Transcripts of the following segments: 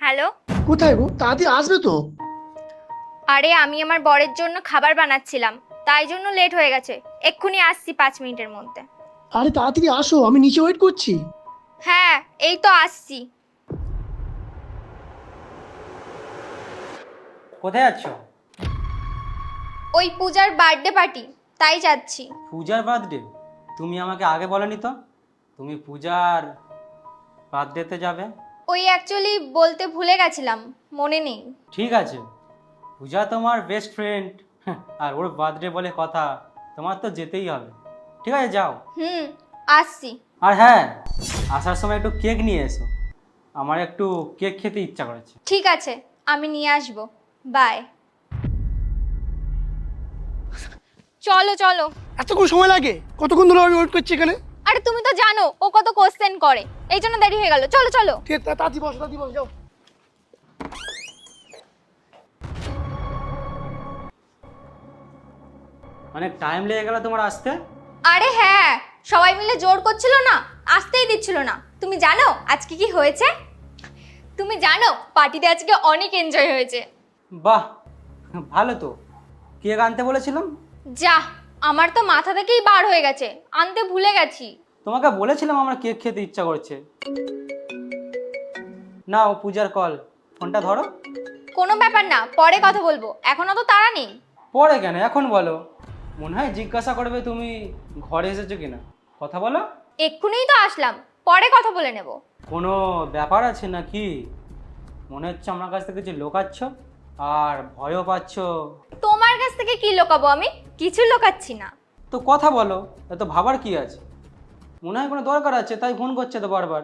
Hello. কোথায় গো? তাড়াতাড়ি আসবে তো। আরে আমি আমার বরের জন্য খাবার বানাচ্ছিলাম, তাই জন্য লেট হয়ে গেছে। এক্ষুনি আসছি 5 মিনিটের মধ্যে। আরে তাড়াতাড়ি আসো, আমি নিচে ওয়েট করছি। হ্যাঁ, এই তো আসছি। কোথায় যাচ্ছ? ওই পূজার বার্থডে পার্টি, তাই যাচ্ছি। পূজার বার্থডে? তুমি আমাকে আগে বলনি তো তুমি পূজার বার্থডেতে যাবে। ওই অ্যাকচুয়ালি বলতে ভুলে গেছিলাম, মনে নেই। ঠিক আছে, পূজা তোমার বেস্ট ফ্রেন্ড, আর ওর বার্থডে বলে কথা, তোমার তো যেতেই হবে। ঠিক আছে, যাও। আসছি। আর হ্যাঁ, আসার সময় একটু কেক নিয়ে এসো, আমার একটু কেক খেতে ইচ্ছা করেছে। ঠিক আছে, আমি নিয়ে আসবো। বাই। চলো চলো। এতক্ষণ সময় লাগে? কতক্ষণ ধরে আমি ওয়েট করছি এখানে। আরে তুমি তো জানো ও কত কোশ্চেন করে, এই জন্য দেরি হয়ে গেল। চলো চলো। ঠিক আছে, তাড়াতাড়ি বসো, তাড়াতাড়ি বসো, যাও। অনেক টাইম লেগে গেল তোমার আসতে। আরে হ্যাঁ, সবাই মিলে জোর করছিল না, আসতেই দিচ্ছিল না। তুমি জানো আজকে কি হয়েছে? তুমি জানো পার্টিতে আজকে অনেক এনজয় হয়েছে। বাহ, ভালো তো। কেক আনতে বলেছিলাম। যা, আমার তো মাথা থেকেই বার হয়ে গেছে, আনতে ভুলে গেছি। তোমাকে বলেছিলাম আমার কেক খেতে ইচ্ছা করছে। নাও পূজার কল, ফোনটা ধরো। কোনো ব্যাপার না, পরে কথা বলবো, এখনো তো তাড়া নেই। পরে কেন, এখন বলো। মনে হয় জিজ্ঞাসা করবে তুমি ঘরে এসেছো কিনা। কথা বলো। এক্ষুনিই তো আসলাম, পরে কথা বলে নেব। কোনো ব্যাপার আছে নাকি? মনে হচ্ছে আমার কাছ থেকে যে লোকাচ্ছ আর ভয়ও পাচ্ছ। তোমার কাছ থেকে কি লুকাবো আমি? কিছু লুকাচ্ছি না। তো কথা বলো, এত ভাবার কি আছে? মনে হয় কোনো দরকার আছে তাই ফোন করছে তো বারবার।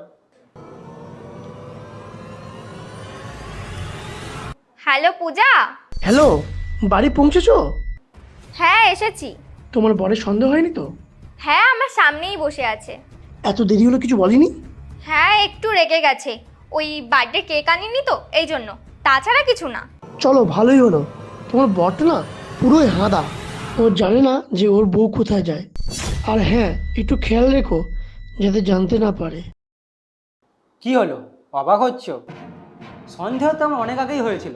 হ্যালো পূজা। হ্যালো, বাড়ি পৌঁছেছো? হ্যাঁ এসেছি। তোমার বরের সন্দেহ হয়নি তো? হ্যাঁ, আমার সামনেই বসে আছে। এত দেরি হলো, কিছু বলিনি? হ্যাঁ, একটু রেগে গেছে। ওই বার্থডে কেক আনিনি তো, এই জন্য। তাছাড়া কিছু না। চলো, ভালোই হলো। তোমার বরটা না পুরোই হাঁদা। ও জানে না যে ওর বউ কোথায় যায়। আর হ্যাঁ, একটু খেয়াল রেখো যাতে জানতে না পারে। কি হলো, অবাক হচ্ছ? সন্দেহ তো আমার অনেক আগেই হয়েছিল,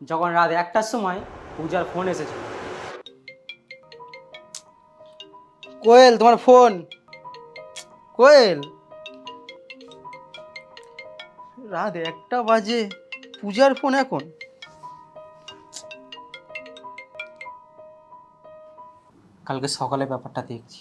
যখন রাত 1টার সময় পূজার ফোন এসেছিল। কোয়েল, তোমার ফোন। কোয়েল, রাত 1টা বাজে, পূজার ফোন এখন। কালকে সকালে ব্যাপারটা দেখছি।